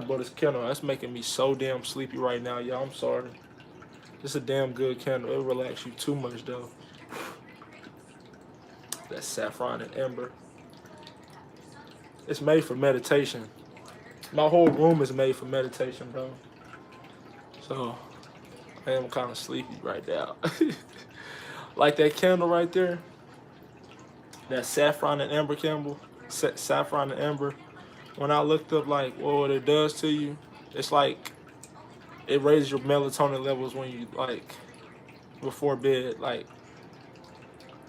Bro, this candle, that's making me so damn sleepy right now, y'all. I'm sorry. It's a damn good candle. It relax you too much though. That saffron and amber. It's made for meditation. My whole room is made for meditation, bro. So I am kind of sleepy right now. Like that candle right there, that saffron and amber candle, saffron and amber. When I looked up like what it does to you, it's like it raises your melatonin levels when you like before bed. Like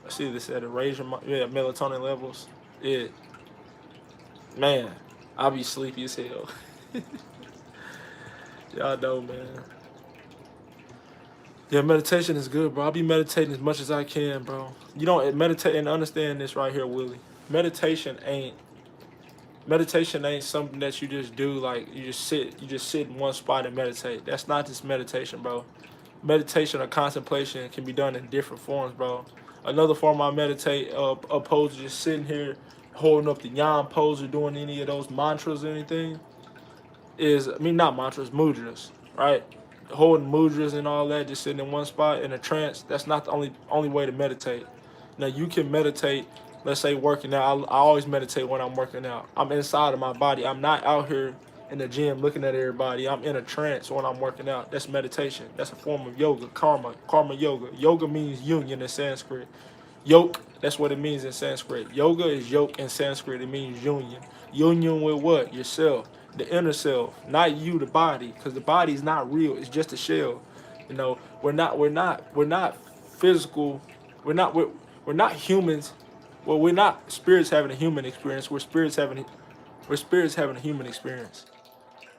I see this at it raise your melatonin levels. It man, I'll be sleepy as hell. Y'all know, man. Yeah, meditation is good, bro. I'll be meditating as much as I can, bro. You don't meditate and understand this right here, Willie. Meditation ain't meditation ain't something that you just do like you just sit in one spot and meditate. That's not just meditation, bro. Meditation or contemplation can be done in different forms, bro. Another form I meditate, opposed to just sitting here holding up the yan pose or doing any of those mantras or anything, is I mean not mantras, mudras, right? Holding mudras and all that, just sitting in one spot in a trance. That's not the only way to meditate. Now you can meditate. Let's say working out. I always meditate when I'm working out. I'm inside of my body. I'm not out here in the gym looking at everybody. I'm in a trance when I'm working out. That's meditation. That's a form of yoga, karma yoga. Yoga means union in Sanskrit. Yoke, that's what it means in Sanskrit. Yoga is yoke in Sanskrit. It means union. Union with what? Yourself, the inner self, not you, the body, because the body is not real. It's just a shell. You know, we're not physical. We're not we're not humans. Well, we're not spirits having a human experience. We're spirits having a human experience,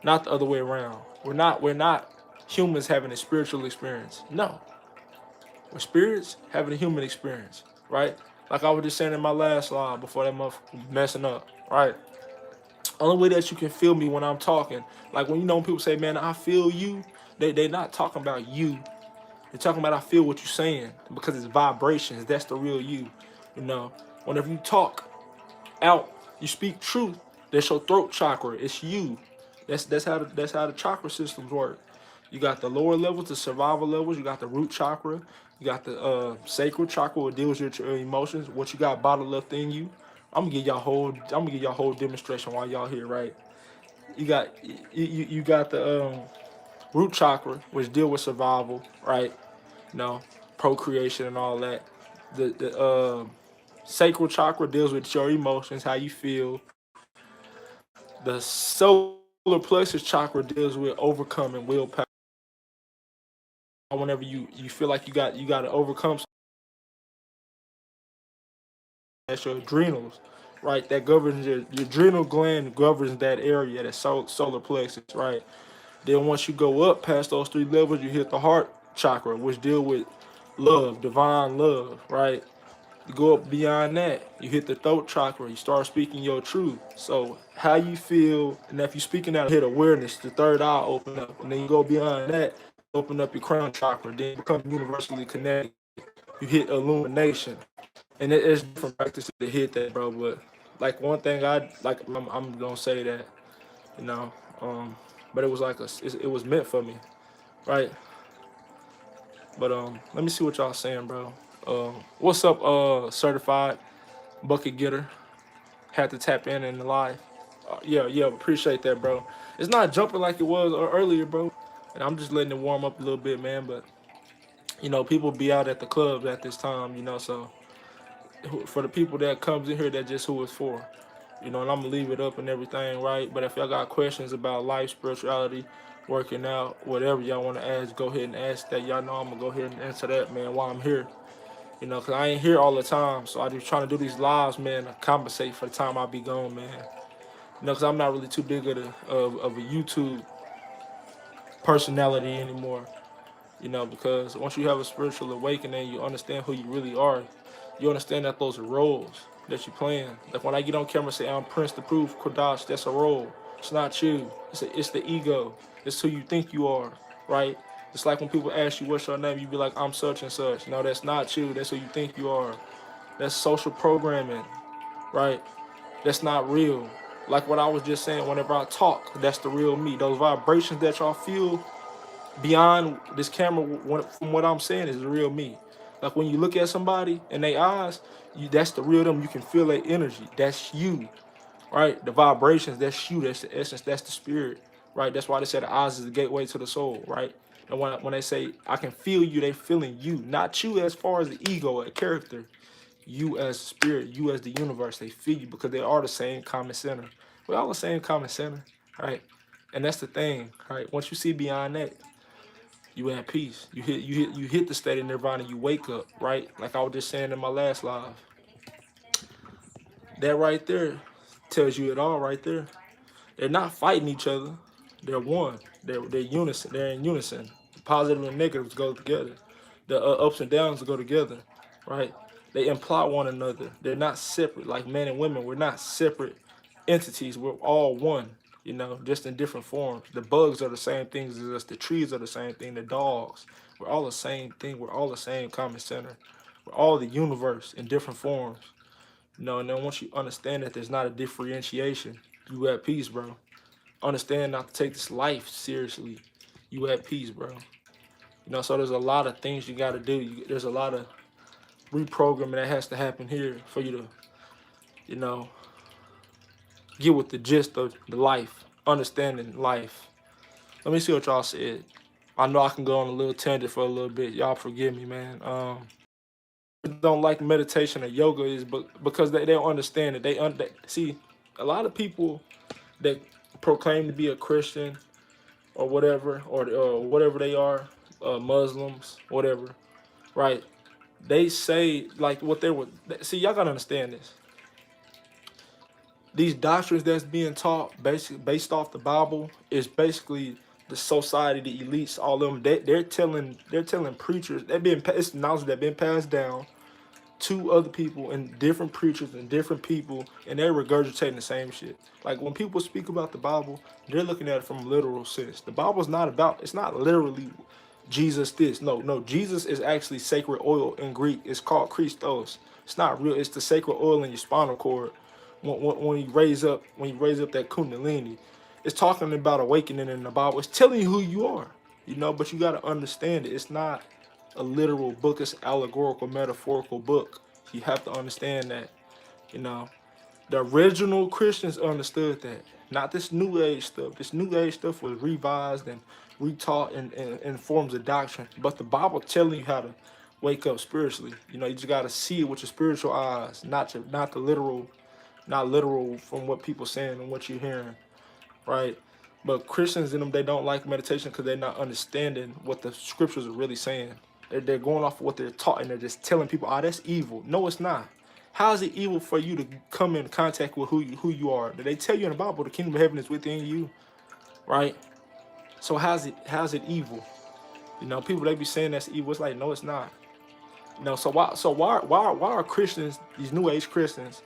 not the other way around. We're not humans having a spiritual experience. No, we're spirits having a human experience, right? Like I was just saying in my last slide before that motherfucker messing up, right? Only way that you can feel me when I'm talking, like when you know when people say, "Man, I feel you," they not talking about you. They're talking about I feel what you're saying because it's vibrations. That's the real you. You know, whenever you talk out, you speak truth. That's your throat chakra. It's you. That's how the chakra systems work. You got the lower levels, the survival levels. You got the root chakra. You got the sacral chakra, what deals with your emotions. What you got bottled up in you. I'm gonna give y'all whole demonstration while y'all here, right? You got the root chakra, which deal with survival, right? You know, procreation and all that. The sacral chakra deals with your emotions, how you feel. The solar plexus chakra deals with overcoming willpower. Whenever you feel like you got to overcome, that's your adrenals, right? That governs your adrenal gland governs that area, that solar plexus, right? Then once you go up past those three levels, you hit the heart chakra, which deal with love, divine love, right? You go up beyond that, you hit the throat chakra, you start speaking your truth. So how you feel, and if you're speaking out, hit awareness, the third eye open up, and then you go beyond that, open up your crown chakra, then you become universally connected. You hit illumination, and it's different practices to hit that, bro. But like one thing I'm gonna say that, you know, um, but it was like it was meant for me, right? But let me see what y'all saying, bro. What's up, certified bucket getter? Had to tap in the live. Yeah, appreciate that, bro. It's not jumping like it was earlier, bro. And I'm just letting it warm up a little bit, man. But you know, people be out at the clubs at this time, you know. So for the people that comes in here, that's just who it's for, you know. And I'm gonna leave it up and everything, right? But if y'all got questions about life, spirituality, working out, whatever y'all want to ask, go ahead and ask that. Y'all know I'm gonna go ahead and answer that, man, while I'm here. You know, cause I ain't here all the time, so I just trying to do these lives, man, to compensate for the time I be gone, man. You know, cause I'm not really too big of a YouTube personality anymore. You know, because once you have a spiritual awakening, you understand who you really are. You understand that those are roles that you're playing. Like when I get on camera and say I'm Prince the Proof, Kodash, that's a role. It's not you. It's the ego. It's who you think you are, right? It's like when people ask you what's your name, you be like, I'm such and such. No, that's not you. That's who you think you are. That's social programming, right? That's not real. Like what I was just saying, whenever I talk, that's the real me. Those vibrations that y'all feel beyond this camera, from what I'm saying, is the real me. Like when you look at somebody in their eyes, that's the real them. You can feel their energy. That's you, right? The vibrations, that's you. That's the essence. That's the spirit, right? That's why they say the eyes is the gateway to the soul, right? And when they say I can feel you, they feeling you, not you as far as the ego, a character. You as spirit, you as the universe, they feel you because they are the same common center. We're all the same common center, right? And that's the thing, right? Once you see beyond that, you at peace. You hit the state of nirvana. You wake up, right? Like I was just saying in my last live. That right there tells you it all, right there. They're not fighting each other. They're one. They're unison. They're in unison. Positive and negatives go together. The ups and downs go together, right? They imply one another. They're not separate. Like men and women, we're not separate entities. We're all one. Just in different forms. The bugs are the same things as us. The trees are the same thing. The dogs. We're all the same thing. We're all the same common center. We're all the universe in different forms. And then once you understand that there's not a differentiation, you at peace, bro. Understand not to take this life seriously. You at peace, bro. So there's a lot of things you got to do. There's a lot of reprogramming that has to happen here for you to, get with the gist of the life, understanding life. Let me see what y'all said. I know I can go on a little tangent for a little bit. Y'all forgive me, man. Don't like meditation or yoga is because they don't understand it. See, a lot of people that proclaim to be a Christian or whatever, or whatever they are, Muslims, whatever, right? They say like what they were. See, y'all gotta understand this. These doctrines that's being taught, basically based off the Bible, is basically the society, the elites, all of them. They're telling preachers. It's knowledge that been passed down to other people and different preachers and different people, and they're regurgitating the same shit. Like when people speak about the Bible, they're looking at it from a literal sense. The Bible's not about, it's not literally Jesus this. No, Jesus is actually sacred oil in Greek. It's called Christos. It's not real. It's the sacred oil in your spinal cord. When you raise up that Kundalini, it's talking about awakening in the Bible. It's telling you who you are, but you got to understand it. It's not a literal book. It's an allegorical, metaphorical book. You have to understand that. The original Christians understood that. Not this New Age stuff. This New Age stuff was revised and retaught in forms of doctrine. But the Bible telling you how to wake up spiritually. You just got to see it with your spiritual eyes, not the literal, not literal from what people saying and what you're hearing, right? But Christians in them, they don't like meditation because they're not understanding what the scriptures are really saying. They're going off of what they're taught, and they're just telling people, "Oh, that's evil." No, it's not. How is it evil for you to come in contact with who you are? Did they tell you in the Bible the kingdom of heaven is within you, right? So how's it evil? People they be saying that's evil. It's like, no, it's not. So why are Christians, these New Age Christians,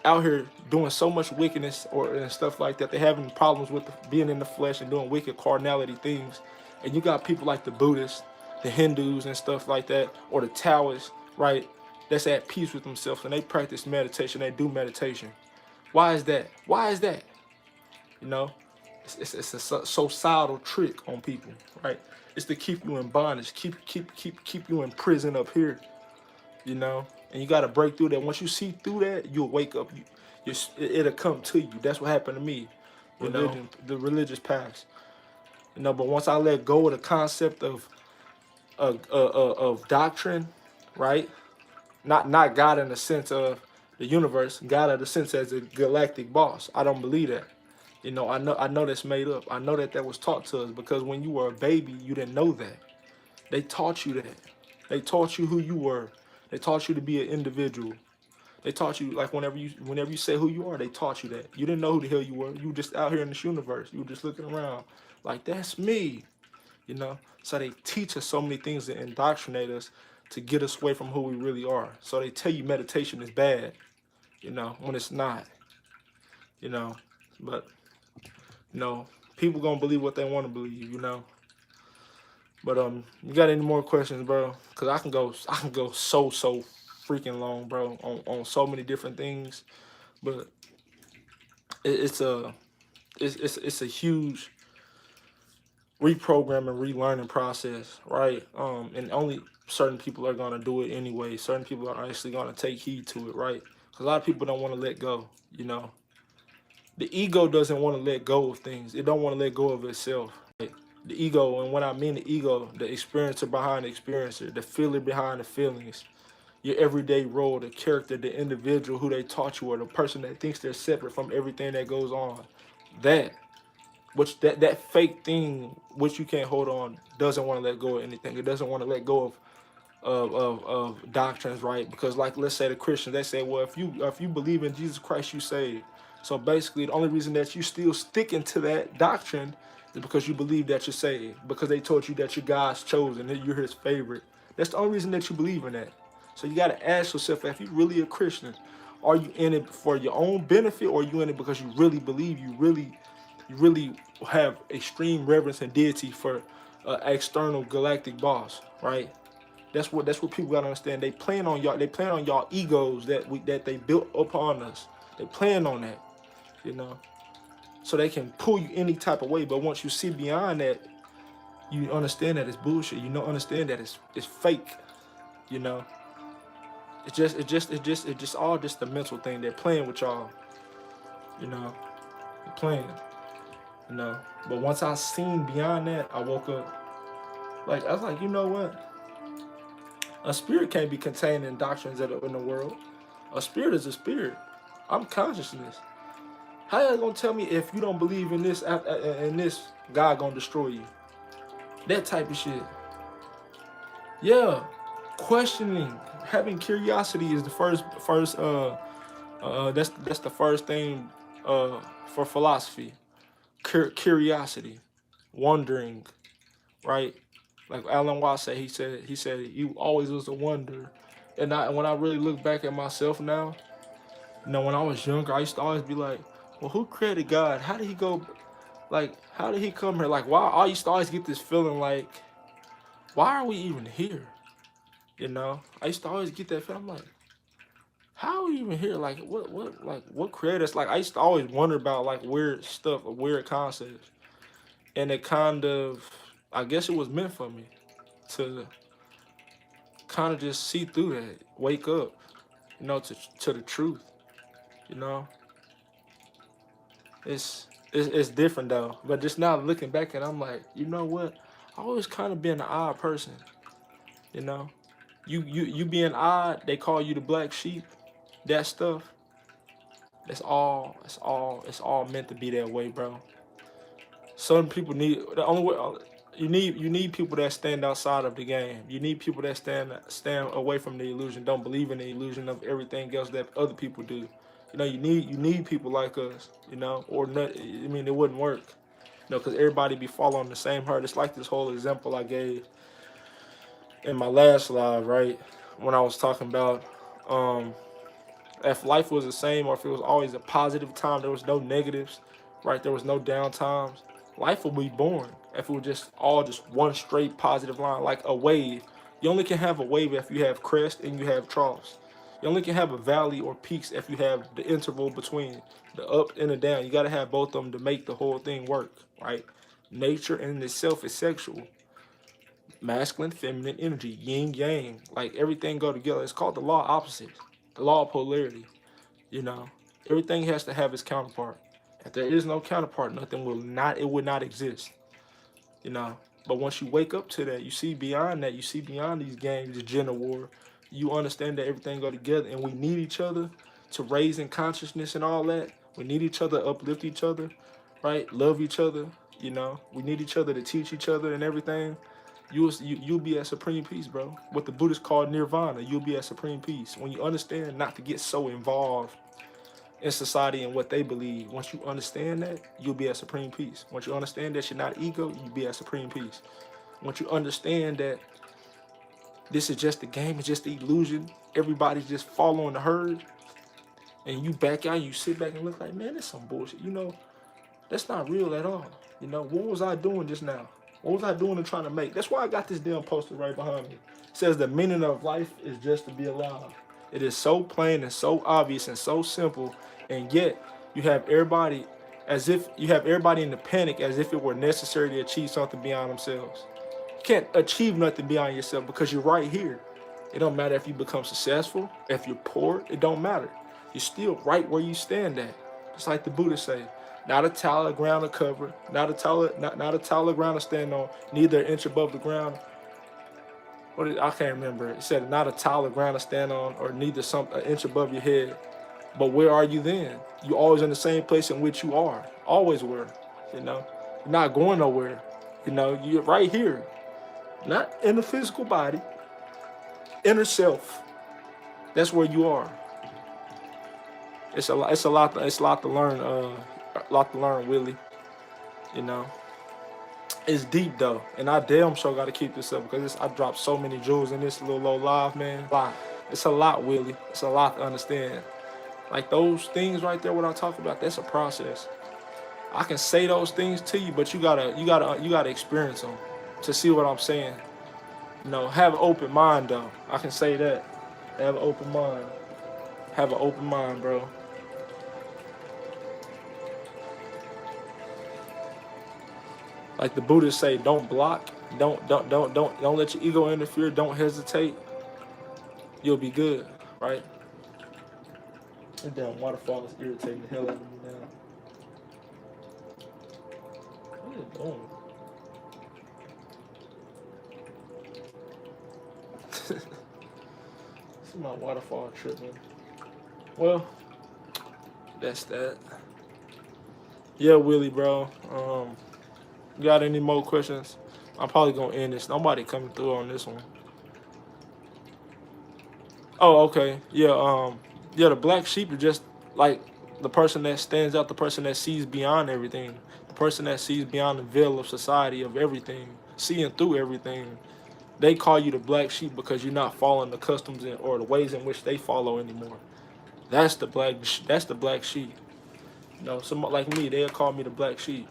out here doing so much wickedness and stuff like that? They're having problems with being in the flesh and doing wicked carnality things, and you got people like the Buddhists, the Hindus, and stuff like that, or the Taoists, right? That's at peace with themselves and they practice meditation. They do meditation. Why is that? It's a societal trick on people, right? It's to keep you in bondage, keep you in prison up here, And you got to break through that. Once you see through that, you'll wake up. It'll come to you. That's what happened to me. The religious past. But once I let go of the concept of doctrine, right? Not God in the sense of the universe, God in the sense as a galactic boss. I don't believe that. I know that's made up. I know that was taught to us because when you were a baby, you didn't know that. They taught you that. They taught you who you were. They taught you to be an individual. They taught you, like, whenever you say who you are, they taught you that. You didn't know who the hell you were. You were just out here in this universe. You were just looking around like, that's me. So they teach us so many things to indoctrinate us to get us away from who we really are. So they tell you meditation is bad, when it's not. But people gonna believe what they want to believe, But you got any more questions, bro? Cause I can go so freaking long, bro, on so many different things. But it's a it's a huge reprogramming, relearning process, right? And only certain people are gonna do it anyway. Certain people are actually gonna take heed to it, right? 'Cause a lot of people don't want to let go. You know, the ego doesn't want to let go of things. It don't want to let go of itself. Right? The ego, and when I mean the ego, the experiencer behind the experiencer, the feeler behind the feelings, your everyday role, the character, the individual who they taught you, or the person that thinks they're separate from everything that goes on. That which that fake thing which you can't hold on doesn't want to let go of anything. It doesn't want to let go of doctrines, right? Because like let's say the Christians, they say, well, if you believe in Jesus Christ, you saved. So basically, the only reason that you still sticking to that doctrine is because you believe that you're saved. Because they told you that you're God's chosen, that you're His favorite. That's the only reason that you believe in that. So you got to ask yourself, if you really a Christian, are you in it for your own benefit, or are you in it because you really believe, you really have extreme reverence and deity for an external galactic boss, right? That's what people gotta understand. They plan on y'all. They plan on y'all egos that they built upon us. They plan on that, you know, so they can pull you any type of way. But once you see beyond that, you understand that it's bullshit. You don't understand that it's fake. You know, it's just all just a mental thing. They're playing with y'all. You know, they're playing. You know, but once I seen beyond that, I woke up. Like I was like, you know what? A spirit can't be contained in doctrines that are in the world. A spirit is a spirit. I'm consciousness. How you gonna tell me if you don't believe in this, God gonna destroy you? That type of shit. Yeah, questioning, having curiosity is the first. That's the first thing for philosophy. Curiosity, wondering, right? Like Alan Watts said, he said you always was a wonder. And when I really look back at myself now, when I was younger, I used to always be like, well, who created God? How did he go? Like, how did he come here? Like, why? I used to always get this feeling like, why are we even here? I used to always get that feeling. I'm like, how are we even here? Like, what created us? Like, I used to always wonder about like weird stuff, or weird concepts, and it kind of, I guess it was meant for me to kind of just see through that, wake up, to the truth. You know, it's different though. But just now looking back and I'm like, you know what? I always kind of been an odd person. You know, you being odd, they call you the black sheep. That stuff. It's all meant to be that way, bro. Some people need the only way. You need people that stand outside of the game. You need people that stand away from the illusion. Don't believe in the illusion of everything else that other people do. You need people like us. Or not. I mean, it wouldn't work. Because everybody be following the same herd. It's like this whole example I gave in my last live, right? When I was talking about if life was the same, or if it was always a positive time, there was no negatives, right? There was no down times. Life would be boring if it was just one straight positive line, like a wave. You only can have a wave if you have crest and you have troughs. You only can have a valley or peaks if you have the interval between the up and the down. You got to have both of them to make the whole thing work, right? Nature in itself is sexual. Masculine, feminine energy, yin, yang, like everything go together. It's called the law of opposites, the law of polarity. You know, everything has to have its counterpart. If there is no counterpart, nothing will not. It would not exist. You know. But once you wake up to that, you see beyond that. You see beyond these games, the gender war. You understand that everything go together, and we need each other to raise in consciousness and all that. We need each other, uplift each other, right? Love each other. We need each other to teach each other and everything. You'll be at supreme peace, bro. What the Buddhists call nirvana, you'll be at supreme peace when you understand not to get so involved in society and what they believe. Once you understand that, you'll be at supreme peace. Once you understand that you're not ego, you'll be at supreme peace. Once you understand that this is just a game, it's just an illusion, everybody's just following the herd, and you back out, you sit back and look like, man, that's some bullshit. That's not real at all. What was I doing just now? What was I doing and trying to make? That's why I got this damn poster right behind me. It says the meaning of life is just to be alive. It is so plain and so obvious and so simple, and yet You have everybody in the panic as if it were necessary to achieve something beyond themselves. You can't achieve nothing beyond yourself because you're right here. It don't matter if you become successful, if you're poor, it don't matter. You're still right where you stand at. Just like the Buddha say, not a taller ground to cover, not a taller ground to stand on, neither an inch above the ground. I can't remember. It said not a taller ground to stand on, or neither an inch above your head. But where are you then? You're always in the same place in which you are. Always were. You know? You're not going nowhere. You know, you're right here. Not in the physical body. Inner self. That's where you are. It's a lot to learn, Willie. You know. It's deep though. And I damn sure gotta keep this up because I dropped so many jewels in this little low live, man. It's a lot, Willie. It's a lot to understand. Like those things right there, what I'm talking about, that's a process. I can say those things to you, but you gotta experience them to see what I'm saying. You know, have an open mind though. I can say that. Have an open mind. Have an open mind, bro. Like the Buddhists say, don't block. Don't let your ego interfere. Don't hesitate. You'll be good, right? That damn waterfall is irritating the hell out of me now. What are you doing? This is my waterfall tripping. Well, that's that. Yeah, Willie, bro. Got any more questions? I'm probably gonna end this. Nobody coming through on this one. Oh, okay. Yeah, the black sheep are just like the person that stands out, the person that sees beyond everything, the person that sees beyond the veil of society, of everything, seeing through everything. They call you the black sheep because you're not following the customs or the ways in which they follow anymore. That's the black sheep. You know, someone like me, they'll call me the black sheep.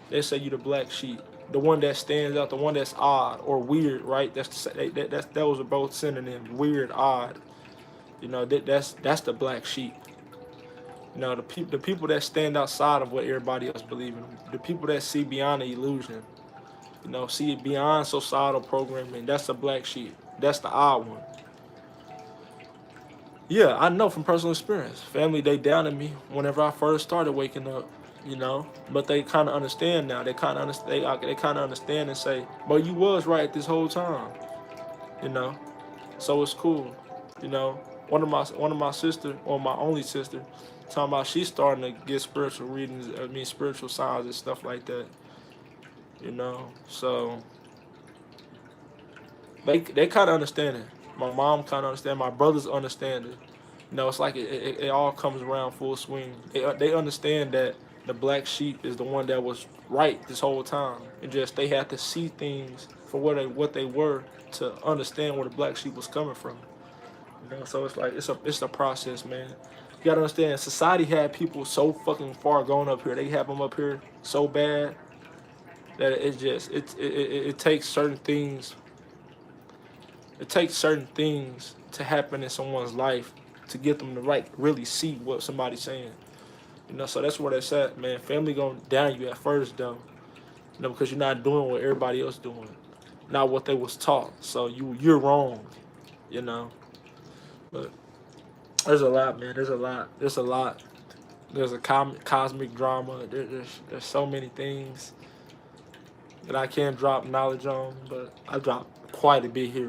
They say you the black sheep, the one that stands out, the one that's odd or weird, right? Those are both synonyms, weird, odd. You know, that's the black sheep. You know, the people that stand outside of what everybody else believes in, the people that see beyond the illusion, you know, see it beyond societal programming. That's the black sheep. That's the odd one. Yeah, I know from personal experience. Family, they doubted me whenever I first started waking up. You know, but they kind of understand now. They kind of understand and say, "But you was right this whole time." You know, so it's cool. You know, one of my sister, or my only sister, talking about she's starting to get spiritual readings. I mean, spiritual signs and stuff like that. You know, so they kind of understand it. My mom kind of understand. My brothers understand it. You know, it's like it all comes around full swing. They understand that the black sheep is the one that was right this whole time. It just they had to see things for what they were to understand where the black sheep was coming from. You know, so it's like it's a process, man. You gotta understand, society had people so fucking far going up here. They have them up here so bad that it takes certain things. It takes certain things to happen in someone's life to get them to really see what somebody's saying. You know, so that's where that's at, man. Family gonna down you at first, though. You know, because you're not doing what everybody else doing, not what they was taught. So you're wrong. You know, but there's a lot, man. There's a lot. There's a cosmic drama. There's so many things that I can't drop knowledge on, but I dropped quite a bit here, man.